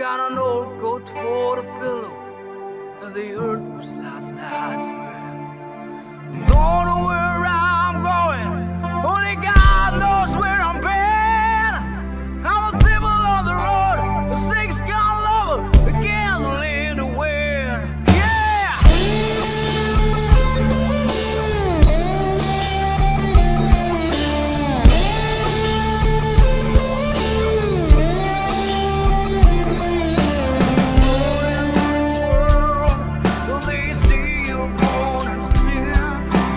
got an old coat for a pillow, and the earth was last night's bed. Don't know where I'm going, only God knows where I'm been. I'm a devil on the road, a six-gun lover, a candle in the wind. Yeah! Well, they see you born and sin,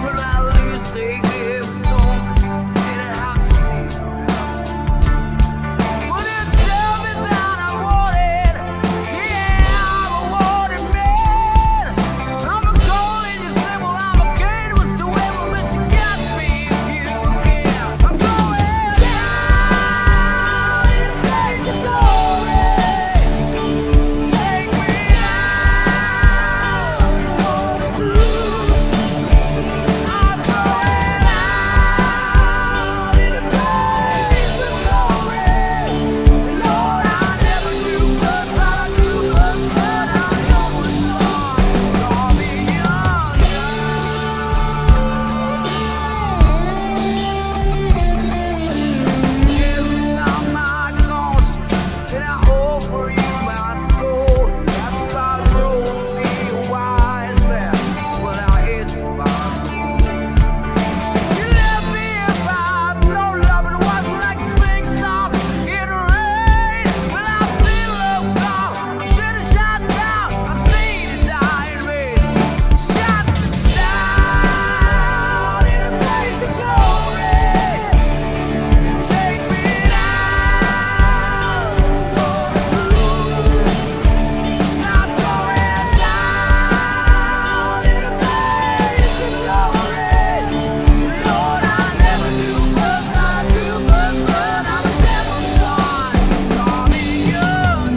but at least they give some. They didn't have to see you. Well, they tell me that I'm wanted. Yeah, I'm a wanted man. I'm a cold and you say, well, I'm a dangerous to ever miss you. Catch me if you can. I'm going down in a blaze of glory. Take me out for the truth. I'm going out in a blaze of glory. Lord, I never knew what I knew, but I know it's wrong. Call me young. Yes, I'm my conscience, and I offer you my soul. That's why I grow to be a wise man. Well, I is you left me if I no love and was like sing song in the rain. Well, I've seen love gone, I'm shit shot down, I've seen it die in me. Shot down in a blaze of glory. Take me out for the truth. I'm going down in a blaze of glory. Lord, I never knew what I knew, but I'm a devil's son. Call me young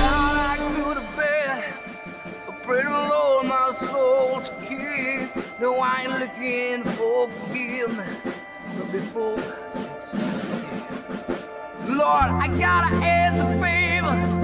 I go to bed, I pray to the Lord my soul to keep. No, I ain't looking for forgiveness, but before 6 p.m. Lord, I gotta ask a favor.